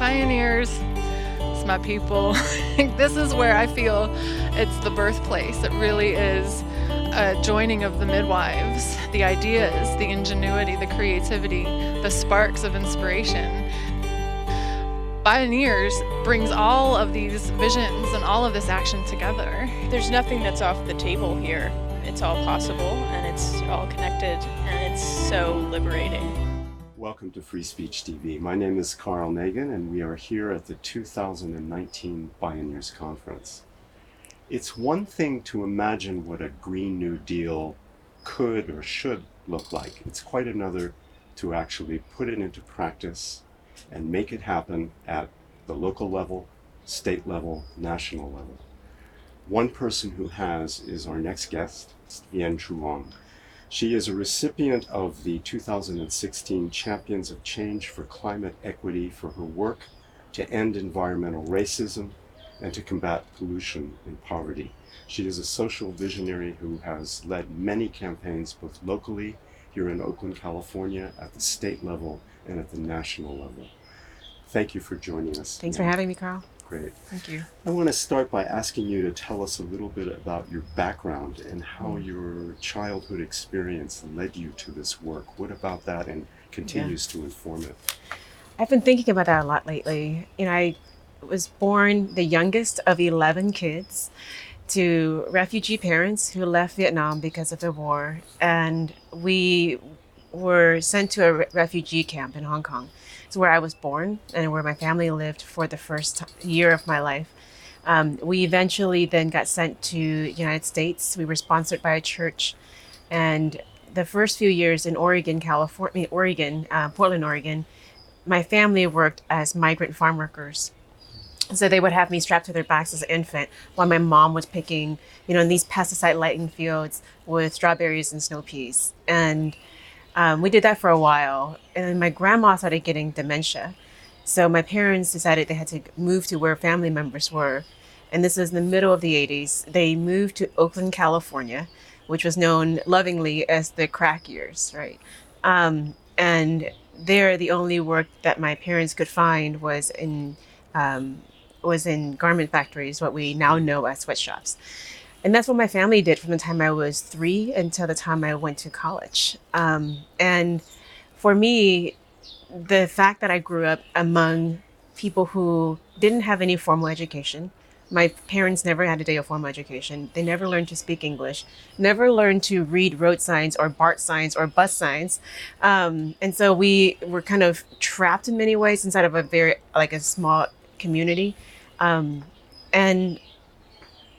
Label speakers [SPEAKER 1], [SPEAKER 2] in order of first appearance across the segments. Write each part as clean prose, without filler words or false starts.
[SPEAKER 1] Bioneers, it's my people. This is where I feel it's the birthplace. It really is a joining of the midwives, the ideas, the ingenuity, the creativity, the sparks of inspiration. Bioneers brings all of these visions and all of this action together.
[SPEAKER 2] There's nothing that's off the table here. It's all possible, and it's all connected, and it's so liberating.
[SPEAKER 3] Welcome to Free Speech TV. My name is Carl Nagin, and we are here at the 2019 Bioneers Conference. It's one thing to imagine what a Green New Deal could or should look like. It's quite another to actually put it into practice and make it happen at the local level, state level, national level. One person who has is our next guest, Vien Truong. She is a recipient of the 2016 Champions of Change for Climate Equity for her work to end environmental racism and to combat pollution and poverty. She is a social visionary who has led many campaigns both locally here in Oakland, California, at the state level and at the national level. Thank you for joining us.
[SPEAKER 4] Thanks for having me, Carl.
[SPEAKER 3] Great.
[SPEAKER 4] Thank you.
[SPEAKER 3] I want to start by asking you to tell us a little bit about your background and how your childhood experience led you to this work. What about that and continues to inform it?
[SPEAKER 4] I've been thinking about that a lot lately. I was born the youngest of 11 kids to refugee parents who left Vietnam because of the war. And we were sent to a refugee camp in Hong Kong. It's where I was born and where my family lived for the first year of my life. We eventually then got sent to the United States. We were sponsored by a church. And the first few years in Portland, Oregon, my family worked as migrant farm workers. So they would have me strapped to their backs as an infant while my mom was picking, in these pesticide-laden fields with strawberries and snow peas. And we did that for a while, and then my grandma started getting dementia. So my parents decided they had to move to where family members were. And this was in the middle of the 80s. They moved to Oakland, California, which was known lovingly as the crack years, right? And there, the only work that my parents could find was in garment factories, what we now know as sweatshops. And that's what my family did from the time I was 3 until the time I went to college. And for me, the fact that I grew up among people who didn't have any formal education, my parents never had a day of formal education. They never learned to speak English, never learned to read road signs or BART signs or bus signs. And so we were kind of trapped in many ways inside of a small community. And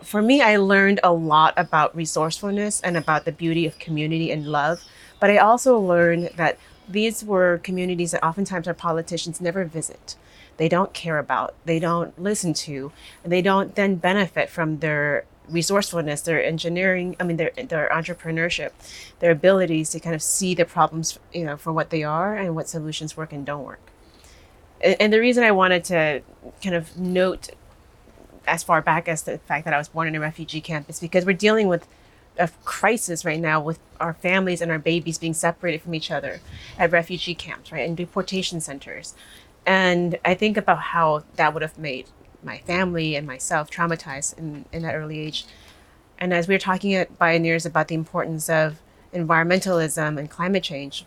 [SPEAKER 4] for me, I learned a lot about resourcefulness and about the beauty of community and love. But I also learned that these were communities that oftentimes our politicians never visit. They don't care about, they don't listen to, and they don't then benefit from their resourcefulness, their engineering, their entrepreneurship, their abilities to kind of see the problems, for what they are and what solutions work and don't work. And the reason I wanted to kind of note as far back as the fact that I was born in a refugee camp is because we're dealing with a crisis right now with our families and our babies being separated from each other at refugee camps, right, and deportation centers. And I think about how that would have made my family and myself traumatized in that early age. And as we were talking at Bioneers about the importance of environmentalism and climate change,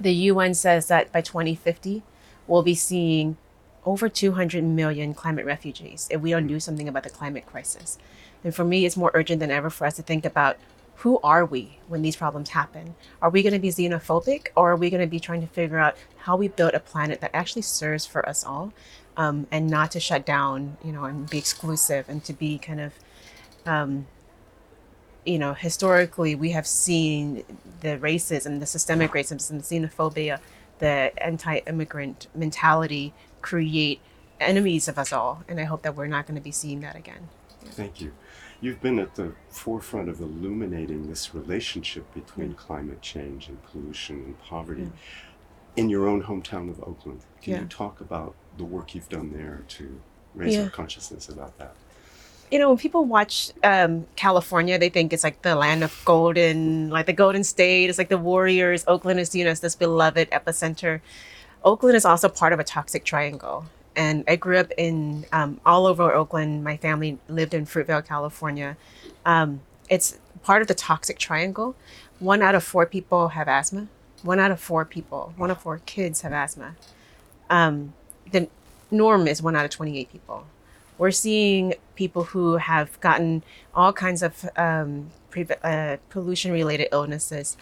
[SPEAKER 4] the UN says that by 2050, we'll be seeing over 200 million climate refugees if we don't do something about the climate crisis. And for me, it's more urgent than ever for us to think about who are we when these problems happen? Are we going to be xenophobic, or are we going to be trying to figure out how we build a planet that actually serves for us all, and not to shut down, and be exclusive and to be kind of, historically we have seen the racism, the systemic racism, and the xenophobia, the anti-immigrant mentality create enemies of us all. And I hope that we're not going to be seeing that again.
[SPEAKER 3] Thank you. You've been at the forefront of illuminating this relationship between climate change and pollution and poverty in your own hometown of Oakland. Can you talk about the work you've done there to raise our consciousness about that?
[SPEAKER 4] When people watch California, they think it's like the land of golden, like the Golden State. It's like the Warriors. Oakland is, this beloved epicenter. Oakland is also part of a toxic triangle. And I grew up in all over Oakland. My family lived in Fruitvale, California. It's part of the toxic triangle. 1 out of 4 people have asthma. 1 out of 4 people, 1 of 4 kids have asthma. The norm is 1 out of 28 people. We're seeing people who have gotten all kinds of pollution-related illnesses.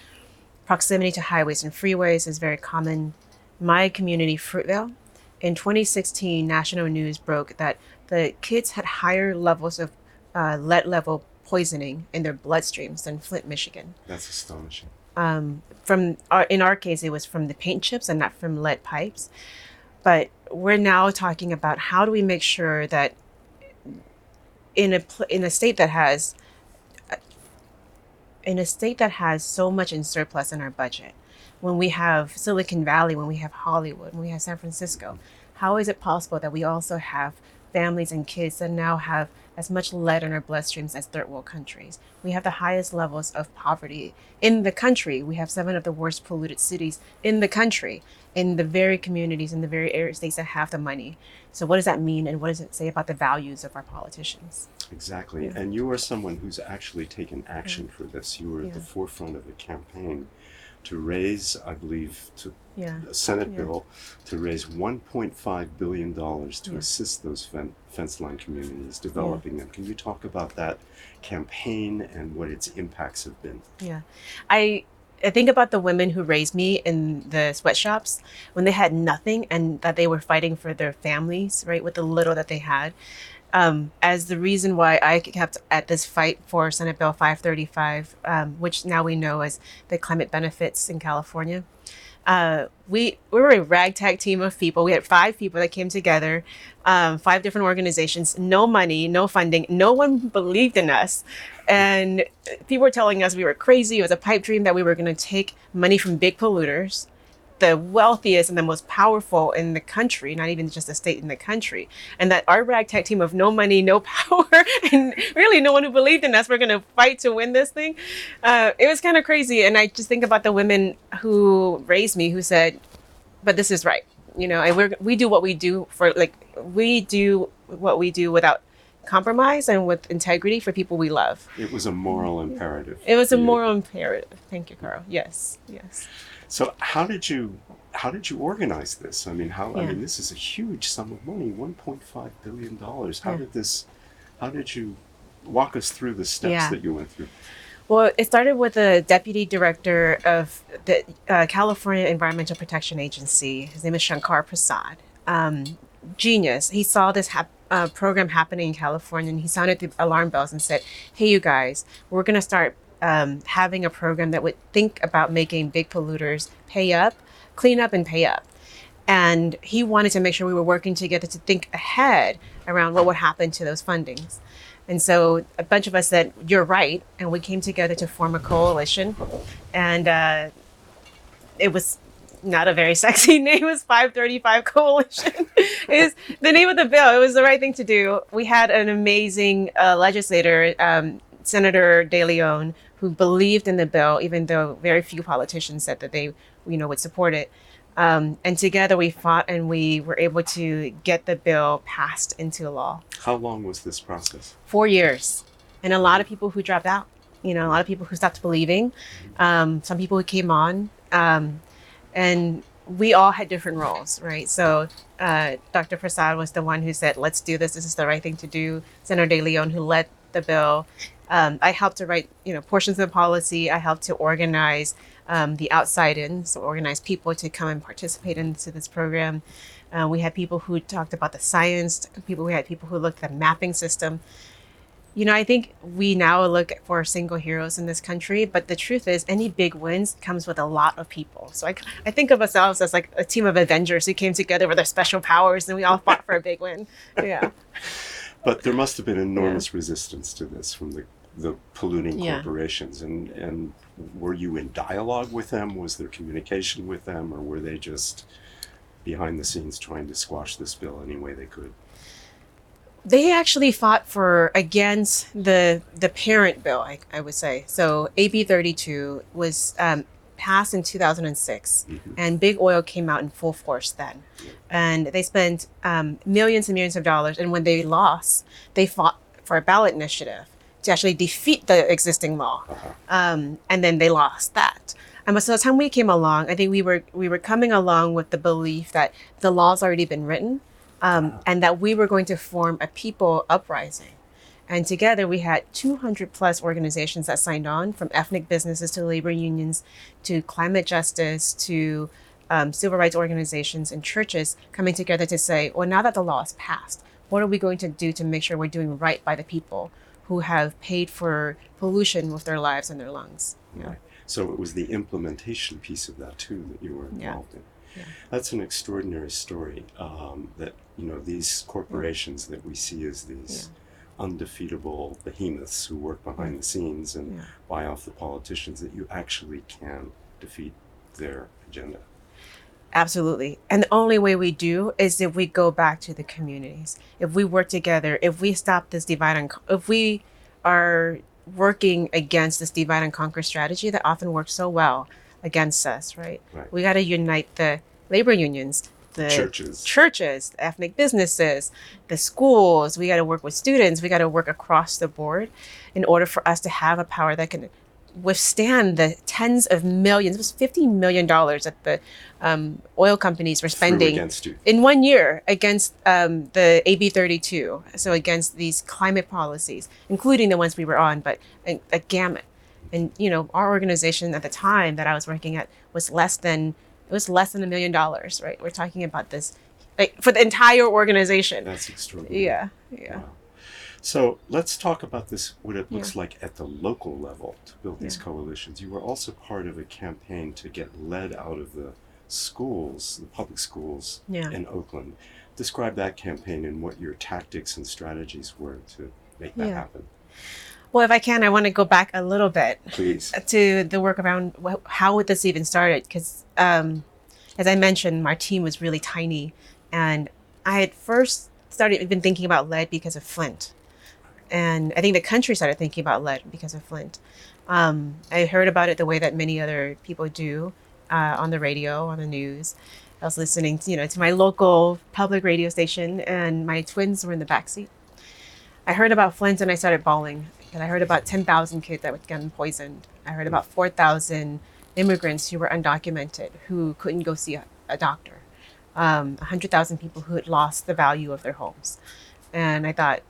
[SPEAKER 4] Proximity to highways and freeways is very common. My community, Fruitvale, in 2016, national news broke that the kids had higher levels of lead level poisoning in their bloodstreams than Flint, Michigan.
[SPEAKER 3] That's astonishing.
[SPEAKER 4] In our case, it was from the paint chips and not from lead pipes. But we're now talking about how do we make sure that in a state that has so much in surplus in our budget, when we have Silicon Valley, when we have Hollywood, when we have San Francisco, how is it possible that we also have families and kids that now have as much lead in our bloodstreams as third world countries? We have the highest levels of poverty in the country. We have 7 of the worst polluted cities in the country, in the very communities, in the very area states that have the money. So what does that mean, and what does it say about the values of our politicians?
[SPEAKER 3] Exactly. And you are someone who's actually taken action for this. You were at the forefront of a campaign to raise, I believe, a Senate bill to raise $1.5 billion to assist those fence line communities developing them. Can you talk about that campaign and what its impacts have been?
[SPEAKER 4] Yeah. I think about the women who raised me in the sweatshops when they had nothing and that they were fighting for their families, right, with the little that they had. As the reason why I kept at this fight for Senate Bill 535, which now we know as the climate benefits in California. We were a ragtag team of people. We had 5 people that came together, 5 different organizations, no money, no funding. No one believed in us. And people were telling us we were crazy. It was a pipe dream that we were going to take money from big polluters, the wealthiest and the most powerful in the country, not even just a state in the country, and that our ragtag team of no money, no power, and really no one who believed in us, we're going to fight to win this thing. It was kind of crazy. And I just think about the women who raised me who said, but this is right. You know, and we do what we do without compromise and with integrity for people we love.
[SPEAKER 3] It was a moral imperative.
[SPEAKER 4] It was a moral imperative. Thank you, Carl. Yes.
[SPEAKER 3] So how did you organize this? I mean, I mean, this is a huge sum of money, $1.5 billion. How did you walk us through the steps that you went through?
[SPEAKER 4] Well, it started with the deputy director of the California Environmental Protection Agency. His name is Shankar Prasad. Genius. He saw this program happening in California, and he sounded the alarm bells and said, hey, you guys, we're going to start having a program that would think about making big polluters pay up, clean up and pay up. And he wanted to make sure we were working together to think ahead around what would happen to those fundings. And so a bunch of us said, you're right. And we came together to form a coalition. And it was not a very sexy name. It was 535 Coalition is the name of the bill. It was the right thing to do. We had an amazing legislator, Senator De Leon, who believed in the bill, even though very few politicians said that they, would support it. And together we fought, and we were able to get the bill passed into law.
[SPEAKER 3] How long was this process?
[SPEAKER 4] 4 years. And a lot of people who dropped out, a lot of people who stopped believing, some people who came on, and we all had different roles, right? So Dr. Prasad was the one who said, let's do this. This is the right thing to do. Senator De Leon, who led the bill. I helped to write, portions of the policy. I helped to organize the outside in, so organize people to come and participate into this program. We had people who talked about the science. We had people who looked at the mapping system. I think we now look for single heroes in this country, but the truth is any big wins comes with a lot of people. So I think of ourselves as like a team of Avengers who came together with their special powers, and we all fought for a big win. Yeah.
[SPEAKER 3] But there must have been enormous resistance to this from the polluting corporations. And were you in dialogue with them? Was there communication with them? Or were they just behind the scenes trying to squash this bill any way they could?
[SPEAKER 4] They actually fought against the parent bill, I would say. So AB 32 was passed in 2006,
[SPEAKER 3] Mhm.
[SPEAKER 4] and big oil came out in full force then. And they spent millions and millions of dollars. And when they lost, they fought for a ballot initiative to actually defeat the existing law. And then they lost that. And so by the time we came along, I think we were coming along with the belief that the law's already been written, and that we were going to form a people uprising. And together we had 200 plus organizations that signed on, from ethnic businesses to labor unions to climate justice to civil rights organizations and churches, coming together to say, well, now that the law is passed, what are we going to do to make sure we're doing right by the people who have paid for pollution with their lives and their lungs?
[SPEAKER 3] Right. So it was the implementation piece of that too that you were involved in.
[SPEAKER 4] Yeah.
[SPEAKER 3] That's an extraordinary story. That these corporations that we see as these undefeatable behemoths who work behind the scenes and buy off the politicians, that you actually can defeat their agenda.
[SPEAKER 4] Absolutely. And the only way we do is if we go back to the communities. If we work together, if we stop this divide and if we are working against this divide and conquer strategy that often works so well against us, right? We got to unite the labor unions, the churches, the ethnic businesses, the schools. We got to work with students. We got to work across the board in order for us to have a power that can withstand the tens of millions. It was $50 million that the oil companies were spending in 1 year against the AB 32. So against these climate policies, including the ones we were on, but a gamut. And our organization at the time that I was working at was less than $1 million, right? We're talking about this for the entire organization.
[SPEAKER 3] That's extraordinary.
[SPEAKER 4] Yeah.
[SPEAKER 3] Wow. So let's talk about this, what it looks like at the local level to build these coalitions. You were also part of a campaign to get lead out of the schools, the public schools in Oakland. Describe that campaign and what your tactics and strategies were to make that happen.
[SPEAKER 4] Well, if I can, I want to go back a little bit,
[SPEAKER 3] please,
[SPEAKER 4] to the work around how this even started. Because as I mentioned, my team was really tiny, and I had first been thinking about lead because of Flint. And I think the country started thinking about lead because of Flint. I heard about it the way that many other people do, on the radio, on the news. I was listening, to my local public radio station, and my twins were in the backseat. I heard about Flint and I started bawling. And I heard about 10,000 kids that were getting poisoned. I heard about 4,000 immigrants who were undocumented, who couldn't go see a doctor. 100,000 people who had lost the value of their homes. And I thought,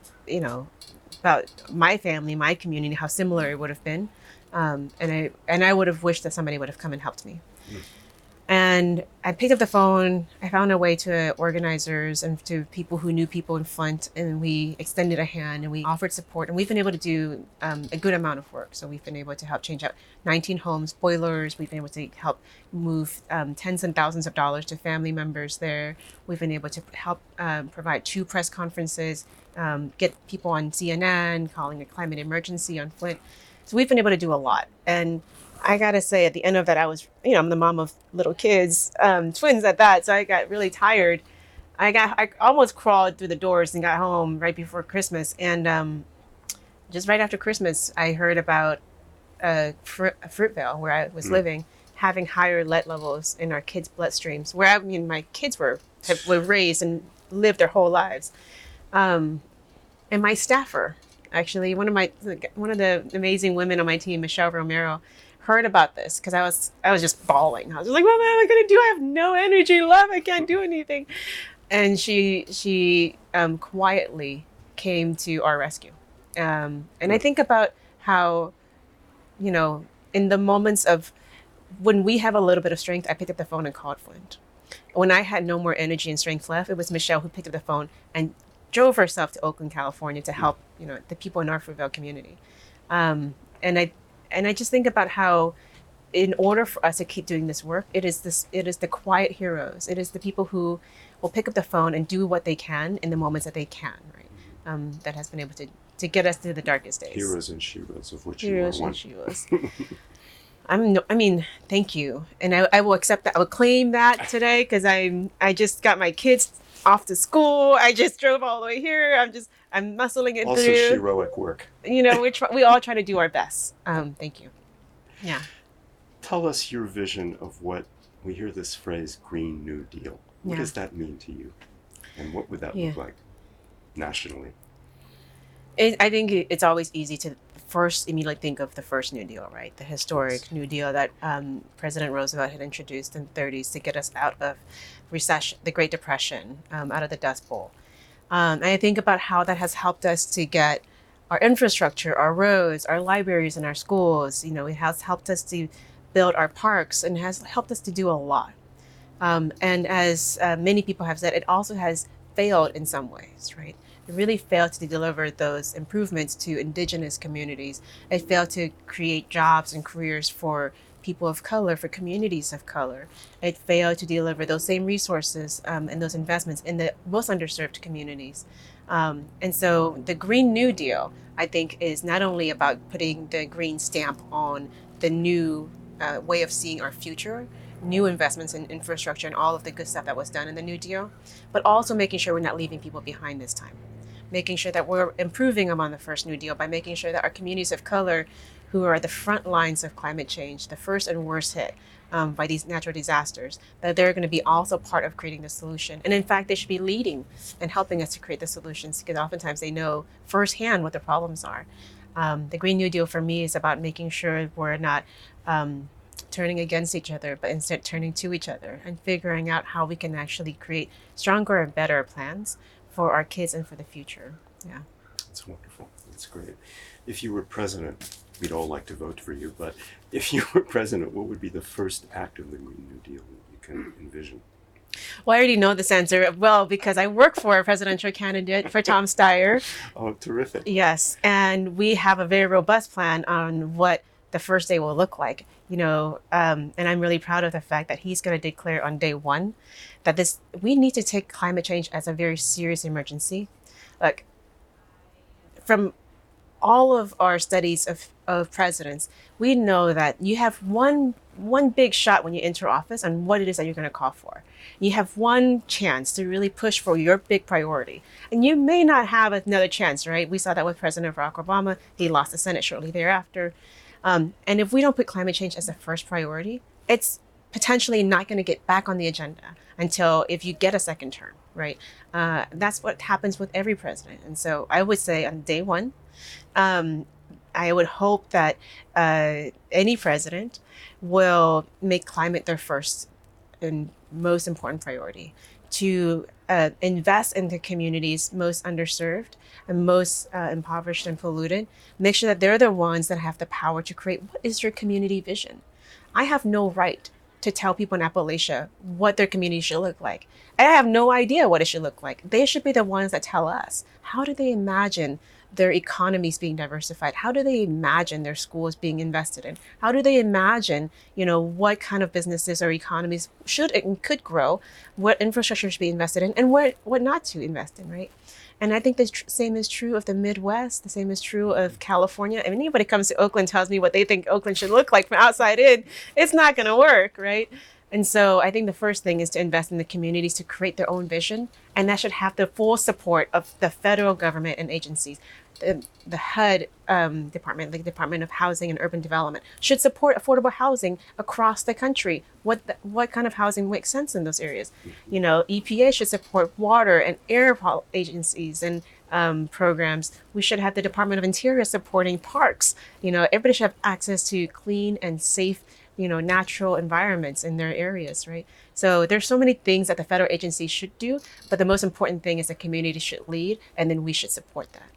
[SPEAKER 4] about my family, my community, how similar it would have been. And I would have wished that somebody would have come and helped me. And I picked up the phone. I found a way to organizers and to people who knew people in Flint, and we extended a hand and we offered support. And we've been able to do a good amount of work. So we've been able to help change out 19 homes, boilers. We've been able to help move tens and thousands of dollars to family members there. We've been able to help provide 2 press conferences, get people on CNN calling a climate emergency on Flint. So we've been able to do a lot. And I gotta say, at the end of that, I was, I'm the mom of little kids, twins at that. So I got really tired. I almost crawled through the doors and got home right before Christmas. And just right after Christmas, I heard about Fruitvale, where I was living, having higher lead levels in our kids' bloodstreams. My kids were raised and lived their whole lives. And my staffer, actually, one of the amazing women on my team, Michelle Romero, heard about this because I was just bawling. I was just like, what am I gonna do? I have no energy left. I can't do anything. And she quietly came to our rescue. And I think about how, in the moments of when we have a little bit of strength, I picked up the phone and called Flint. When I had no more energy and strength left, it was Michelle who picked up the phone and drove herself to Oakland, California to help, the people in our Fruitvale community. And I just think about how, in order for us to keep doing this work, it is the quiet heroes. It is the people who will pick up the phone and do what they can in the moments that they can, right? That has been able to get us through the darkest days.
[SPEAKER 3] Heroes and sheroes, of which you are one.
[SPEAKER 4] Heroes and sheroes. Thank you. And I will accept that. I will claim that today because I just got my kids off to school. I just drove all the way here. I'm muscling it
[SPEAKER 3] also
[SPEAKER 4] through.
[SPEAKER 3] Also heroic work.
[SPEAKER 4] We all try to do our best. Thank you. Yeah.
[SPEAKER 3] Tell us your vision of what, we hear this phrase, Green New Deal. What does that mean to you? And what would that look like nationally?
[SPEAKER 4] I think it's always easy to first immediately think of the first New Deal, right? The historic New Deal that President Roosevelt had introduced in the 30s to get us out of recession, the Great Depression, out of the Dust Bowl. And I think about how that has helped us to get our infrastructure, our roads, our libraries, and our schools. You know, it has helped us to build our parks and has helped us to do a lot. And as many people have said, it also has failed in some ways, right? It really failed to deliver those improvements to indigenous communities. It failed to create jobs and careers for people of color, for communities of color. It failed to deliver those same resources and those investments in the most underserved communities. And so the Green New Deal, I think, is not only about putting the green stamp on the new way of seeing our future, new investments in infrastructure and all of the good stuff that was done in the New Deal, but also making sure we're not leaving people behind this time. Making sure that we're improving upon the first New Deal by making sure that our communities of color, who are the front lines of climate change, the first and worst hit by these natural disasters, that they're going to be also part of creating the solution. And in fact, they should be leading and helping us to create the solutions, because oftentimes they know firsthand what the problems are. The Green New Deal for me is about making sure we're not turning against each other, but instead turning to each other and figuring out how we can actually create stronger and better plans for our kids and for the future. Yeah.
[SPEAKER 3] That's wonderful. That's great. If you were president, we'd all like to vote for you, but if you were president, what would be the first act of the Green New Deal that you can envision?
[SPEAKER 4] Well, I already know this answer well because I work for a presidential candidate for Tom Steyer.
[SPEAKER 3] Oh, terrific.
[SPEAKER 4] Yes, and we have a very robust plan on what the first day will look like. You know, and I'm really proud of the fact that he's going to declare on day one that we need to take climate change as a very serious emergency. Like, from all of our studies of presidents, we know that you have one big shot when you enter office on what it is that you're going to call for. You have one chance to really push for your big priority. And you may not have another chance, right? We saw that with President Barack Obama. He lost the Senate shortly thereafter. And if we don't put climate change as the first priority, it's potentially not going to get back on the agenda until if you get a second term, right? That's what happens with every president. And so I would say on day one, I would hope that any president will make climate their first and most important priority, to invest in the communities most underserved and most impoverished and polluted. Make sure that they're the ones that have the power to create what is your community vision. I have no right to tell people in Appalachia what their community should look like. I have no idea what it should look like. They should be the ones that tell us. How do they imagine their economies being diversified? How do they imagine their schools being invested in? How do they imagine, what kind of businesses or economies should and could grow, what infrastructure should be invested in, and what not to invest in, right? And I think the same is true of the Midwest. The same is true of California. I mean, anybody comes to Oakland tells me what they think Oakland should look like from outside in, it's not going to work, right? And so I think the first thing is to invest in the communities to create their own vision. And that should have the full support of the federal government and agencies. The HUD department, the Department of Housing and Urban Development, should support affordable housing across the country. What kind of housing makes sense in those areas? EPA should support water and air agencies and programs. We should have the Department of Interior supporting parks. Everybody should have access to clean and safe, natural environments in their areas, right? So there's so many things that the federal agencies should do, but the most important thing is the community should lead, and then we should support that.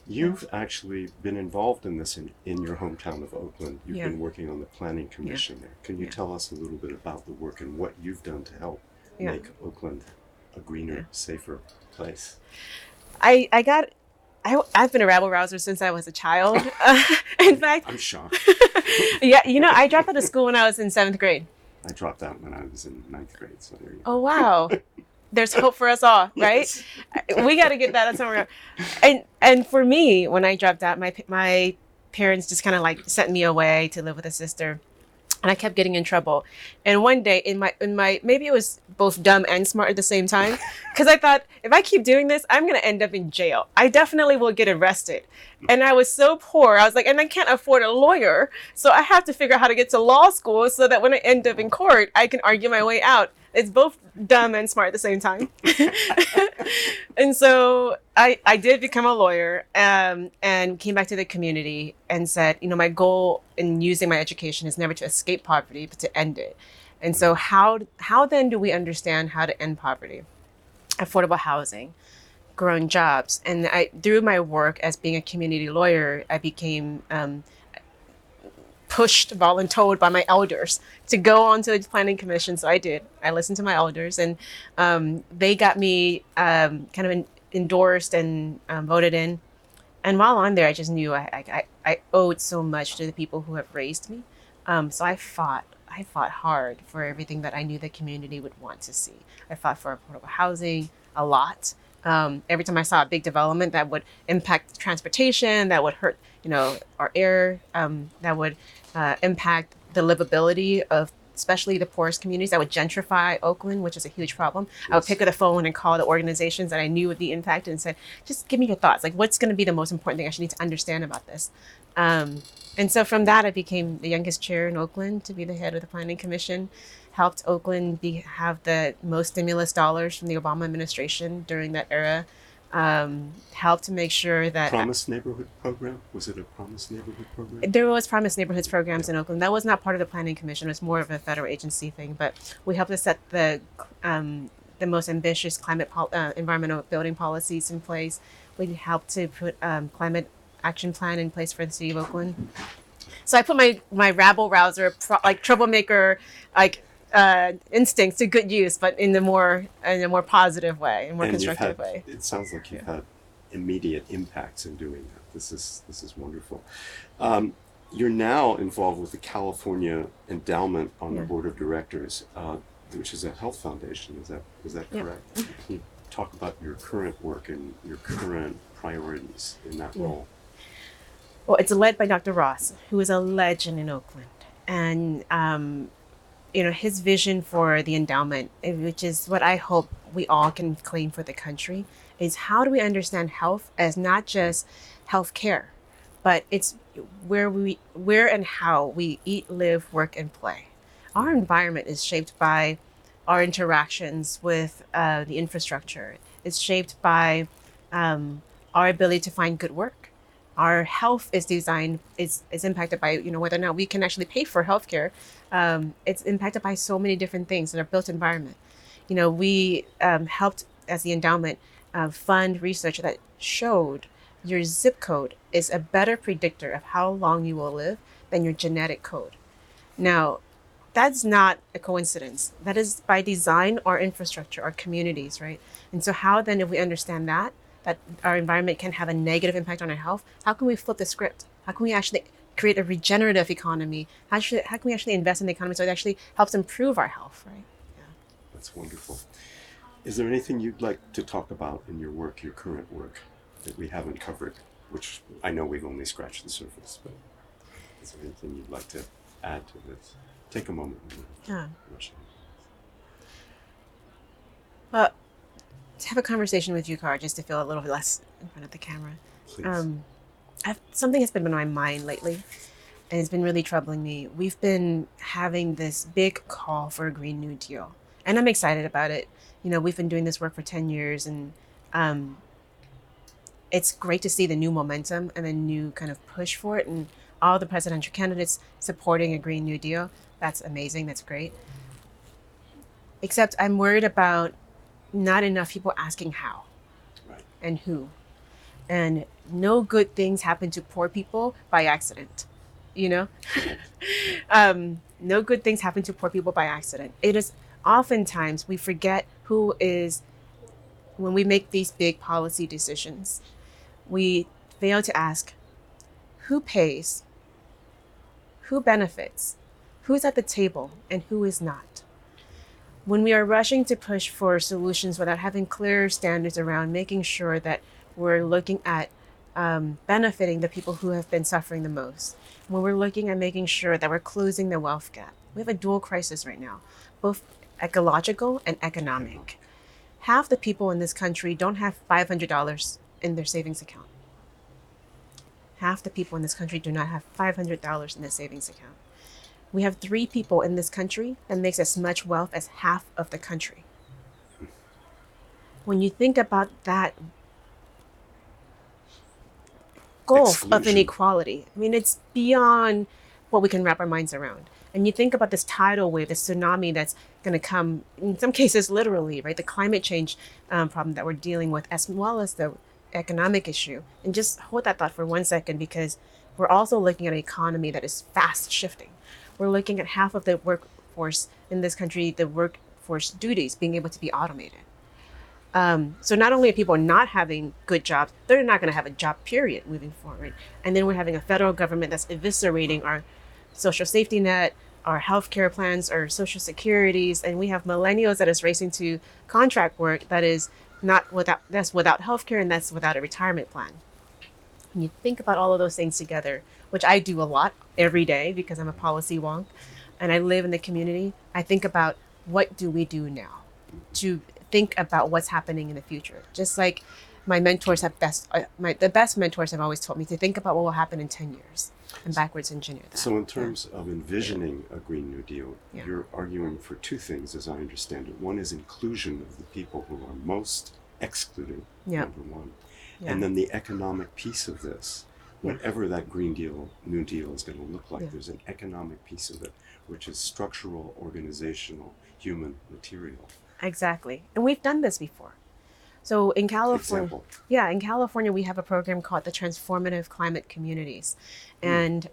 [SPEAKER 3] You've actually been involved in this in your hometown of Oakland. You've been working on the planning commission there. Can you tell us a little bit about the work and what you've done to help make Oakland a greener, safer place?
[SPEAKER 4] I've been a rabble rouser since I was a child. In fact,
[SPEAKER 3] I'm shocked.
[SPEAKER 4] I dropped out of school when I was in 7th grade.
[SPEAKER 3] I dropped out when I was in 9th grade. So there you go.
[SPEAKER 4] Oh, wow. There's hope for us all, right?
[SPEAKER 3] Yes.
[SPEAKER 4] We got to get that somewhere. And for me, when I dropped out, my parents just kind of like sent me away to live with a sister. and I kept getting in trouble. And one day in my maybe it was both dumb and smart at the same time, because I thought if I keep doing this, I'm gonna end up in jail. I definitely will get arrested. And I was so poor. I was like, and I can't afford a lawyer, so I have to figure out how to get to law school so that when I end up in court, I can argue my way out. It's both dumb and smart at the same time. And so I did become a lawyer, and came back to the community and said, my goal in using my education is never to escape poverty, but to end it. And so how then do we understand how to end poverty? Affordable housing, growing jobs. And through my work as being a community lawyer, I became pushed, voluntold by my elders to go onto the planning commission. So I did. I listened to my elders, and they got me kind of endorsed and voted in. And while on there, I just knew I owed so much to the people who have raised me. So I fought hard for everything that I knew the community would want to see. I fought for affordable housing a lot. Every time I saw a big development that would impact transportation, that would hurt, our air, that would impact the livability of especially the poorest communities, that would gentrify Oakland, which is a huge problem. Yes. I would pick up the phone and call the organizations that I knew would be impacted and said, just give me your thoughts. Like, what's going to be the most important thing I should need to understand about this? And so from that, I became the youngest chair in Oakland to be the head of the Planning Commission, helped Oakland have the most stimulus dollars from the Obama administration during that era, helped to make sure that...
[SPEAKER 3] Promised Neighborhood Program? Was it a Promised Neighborhood Program?
[SPEAKER 4] There was Promised Neighborhoods programs in Oakland. That was not part of the Planning Commission. It was more of a federal agency thing. But we helped to set the most ambitious environmental building policies in place. We helped to put climate action plan in place for the city of Oakland. So I put my rabble-rouser, troublemaker, instincts to good use, but in a more positive way, in a more constructive way.
[SPEAKER 3] It sounds like you've had immediate impacts in doing that. This is wonderful. You're now involved with the California Endowment on the board of directors, which is a health foundation. Is that correct? Yeah. Can you talk about your current work and your current priorities in that role?
[SPEAKER 4] Well, it's led by Dr. Ross, who is a legend in Oakland, and his vision for the endowment, which is what I hope we all can claim for the country, is how do we understand health as not just health care, but it's where and how we eat, live, work, and play. Our environment is shaped by our interactions with the infrastructure. It's shaped by our ability to find good work. Our health is impacted by, whether or not we can actually pay for healthcare. It's impacted by so many different things in our built environment. We helped as the endowment fund research that showed your zip code is a better predictor of how long you will live than your genetic code. Now, that's not a coincidence. That is by design, our infrastructure, our communities, right? And so how then, if we understand that our environment can have a negative impact on our health, how can we flip the script? How can we actually create a regenerative economy? How can we actually invest in the economy so it actually helps improve our health, right? Yeah.
[SPEAKER 3] That's wonderful. Is there anything you'd like to talk about in your work, your current work, that we haven't covered, which I know we've only scratched the surface, but is there anything you'd like to add to this? Take a moment.
[SPEAKER 4] Yeah. Well, to have a conversation with you, Carl, just to feel a little less in front of the camera.
[SPEAKER 3] Please.
[SPEAKER 4] Something has been on my mind lately, and it's been really troubling me. We've been having this big call for a Green New Deal, and I'm excited about it. We've been doing this work for 10 years, and it's great to see the new momentum and the new kind of push for it, and all the presidential candidates supporting a Green New Deal. That's amazing. That's great. Except I'm worried about not enough people asking how,
[SPEAKER 3] right,
[SPEAKER 4] and who. And no good things happen to poor people by accident, No good things happen to poor people by accident. It is oftentimes we forget who is, when we make these big policy decisions, we fail to ask who pays, who benefits, who's at the table, and who is not. When we are rushing to push for solutions without having clear standards around making sure that we're looking at benefiting the people who have been suffering the most, when we're looking at making sure that we're closing the wealth gap. We have a dual crisis right now, both ecological and economic. Half the people in this country don't have $500 in their savings account. Half the people in this country do not have $500 in their savings account. We have 3 people in this country that makes as much wealth as half of the country. When you think about that gulf of
[SPEAKER 3] Exclusion.
[SPEAKER 4] inequality, I mean, it's beyond what we can wrap our minds around. And you think about this tidal wave, this tsunami that's going to come, in some cases, literally, right? The climate change problem that we're dealing with, as well as the economic issue. And just hold that thought for 1 second, because we're also looking at an economy that is fast shifting. We're looking at half of the workforce in this country, the workforce duties being able to be automated. So not only are people not having good jobs, they're not going to have a job, period, moving forward. And then we're having a federal government that's eviscerating our social safety net, our healthcare plans, our social securities, and we have millennials that is racing to contract work that's without healthcare, and that's without a retirement plan. When you think about all of those things together, which I do a lot every day because I'm a policy wonk and I live in the community, I think about what do we do now to think about what's happening in the future. Just like my mentors have the best mentors have always told me to think about what will happen in 10 years and backwards engineer that.
[SPEAKER 3] So in terms of envisioning a Green New Deal,
[SPEAKER 4] Yeah.
[SPEAKER 3] you're arguing for 2 things, as I understand it. One is inclusion of the people who are most excluded,
[SPEAKER 4] Yeah.
[SPEAKER 3] number one.
[SPEAKER 4] Yeah.
[SPEAKER 3] And then the economic piece of this,
[SPEAKER 4] Yeah.
[SPEAKER 3] whatever that New Deal is going to look like,
[SPEAKER 4] Yeah.
[SPEAKER 3] there's an economic piece of it, which is structural, organizational, human material.
[SPEAKER 4] Exactly. And we've done this before. So in California,
[SPEAKER 3] Example.
[SPEAKER 4] in California, we have a program called the Transformative Climate Communities. And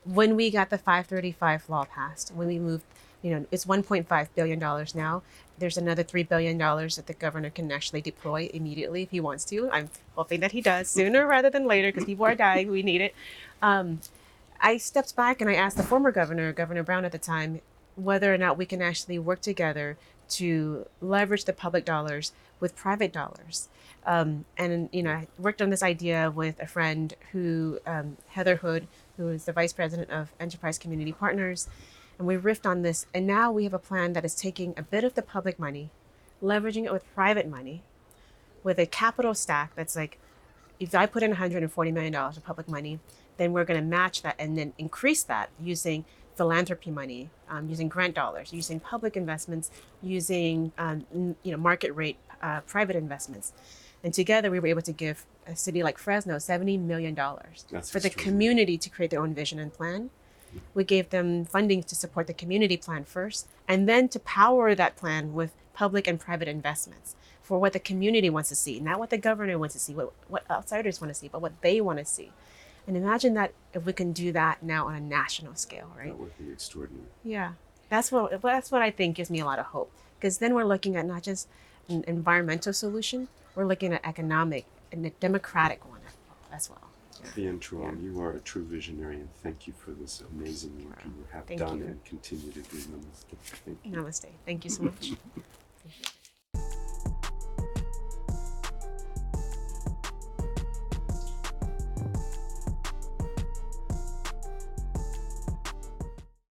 [SPEAKER 4] when we got the 535 law passed, when we moved, it's $1.5 billion now. There's another $3 billion that the governor can actually deploy immediately if he wants to. I'm hoping that he does sooner rather than later, because people are dying. We need it. I stepped back and I asked the former governor, Governor Brown at the time, whether or not we can actually work together to leverage the public dollars with private dollars. I worked on this idea with a friend who, Heather Hood, who is the vice president of Enterprise Community Partners. And we riffed on this. And now we have a plan that is taking a bit of the public money, leveraging it with private money, with a capital stack that's like, if I put in $140 million of public money, then we're going to match that and then increase that using philanthropy money, using grant dollars, using public investments, using market rate private investments. And together we were able to give a city like Fresno $70 million for the community to create their own vision and plan. We gave them funding to support the community plan first, and then to power that plan with public and private investments for what the community wants to see, not what the governor wants to see, what outsiders want to see, but what they want to see. And imagine that if we can do that now on a national scale, right?
[SPEAKER 3] That would be extraordinary.
[SPEAKER 4] Yeah, that's what I think gives me a lot of hope, because then we're looking at not just an environmental solution, we're looking at economic and a democratic one as well.
[SPEAKER 3] Vien Truong, you are a true visionary, and thank you for this amazing work you have
[SPEAKER 4] Thank
[SPEAKER 3] done
[SPEAKER 4] you.
[SPEAKER 3] and continue to do. Namaste. Thank you.
[SPEAKER 4] Namaste. Thank you so much.